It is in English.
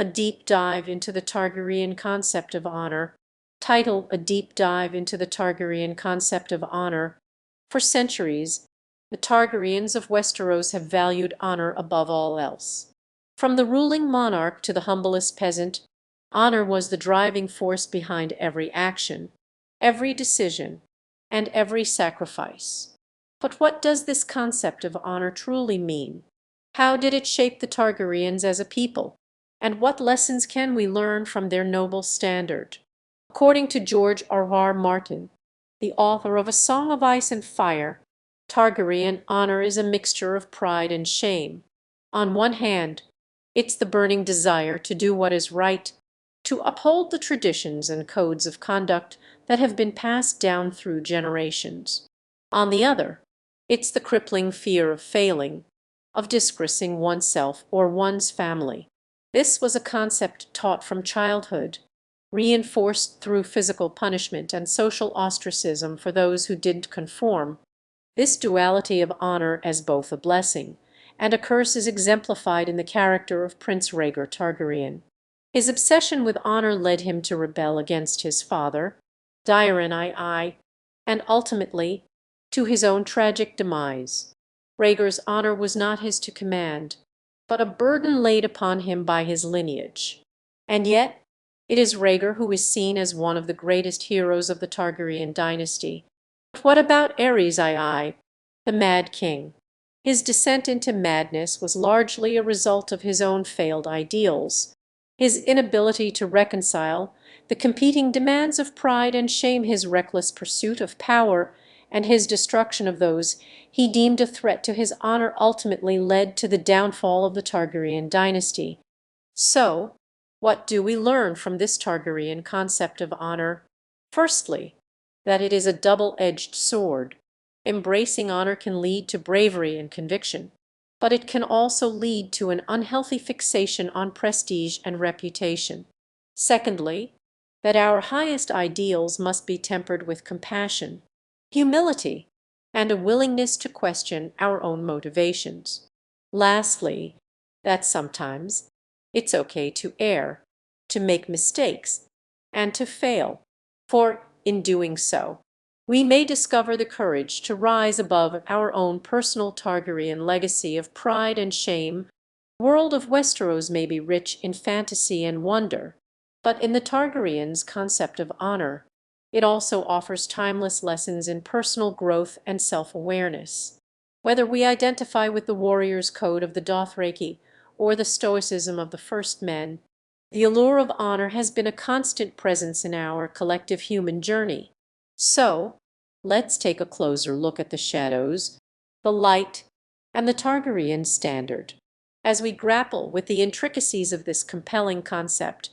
A deep dive into the Targaryen concept of honor. Title: A deep dive into the Targaryen concept of honor. For centuries, the Targaryens of Westeros have valued honor above all else. From the ruling monarch to the humblest peasant, honor was the driving force behind every action, every decision, and every sacrifice. But what does this concept of honor truly mean? How did it shape the Targaryens as a people? And what lessons can we learn from their noble standard? According to George R. Martin, the author of A Song of Ice and Fire, Targaryen honor is a mixture of pride and shame. On one hand, it's the burning desire to do what is right, to uphold the traditions and codes of conduct that have been passed down through generations. On the other, it's the crippling fear of failing, of disgracing oneself or one's family. This was a concept taught from childhood, reinforced through physical punishment and social ostracism for those who didn't conform. This duality of honor as both a blessing and a curse is exemplified in the character of Prince Rhaegar Targaryen. His obsession with honor led him to rebel against his father, Targaryen II, and ultimately to his own tragic demise. Rhaegar's honor was not his to command, but a burden laid upon him by his lineage. And yet it is Rhaegar who is seen as one of the greatest heroes of the Targaryen dynasty. But what about Aerys II, the Mad King? His descent into madness was largely a result of his own failed ideals, his inability to reconcile the competing demands of pride and shame, his reckless pursuit of power, and his destruction of those he deemed a threat to his honor ultimately led to the downfall of the Targaryen dynasty. So, what do we learn from this Targaryen concept of honor? Firstly, that it is a double-edged sword. Embracing honor can lead to bravery and conviction, but it can also lead to an unhealthy fixation on prestige and reputation. Secondly, that our highest ideals must be tempered with compassion, humility, and a willingness to question our own motivations. Lastly, that sometimes it's okay to err, to make mistakes, and to fail, for in doing so, we may discover the courage to rise above our own personal Targaryen legacy of pride and shame. The world of Westeros may be rich in fantasy and wonder, but in the Targaryens' concept of honor, it also offers timeless lessons in personal growth and self-awareness. Whether we identify with the warrior's code of the Dothraki or the stoicism of the first men, the allure of honor has been a constant presence in our collective human journey. So, let's take a closer look at the shadows, the light, and the Targaryen standard. As we grapple with the intricacies of this compelling concept,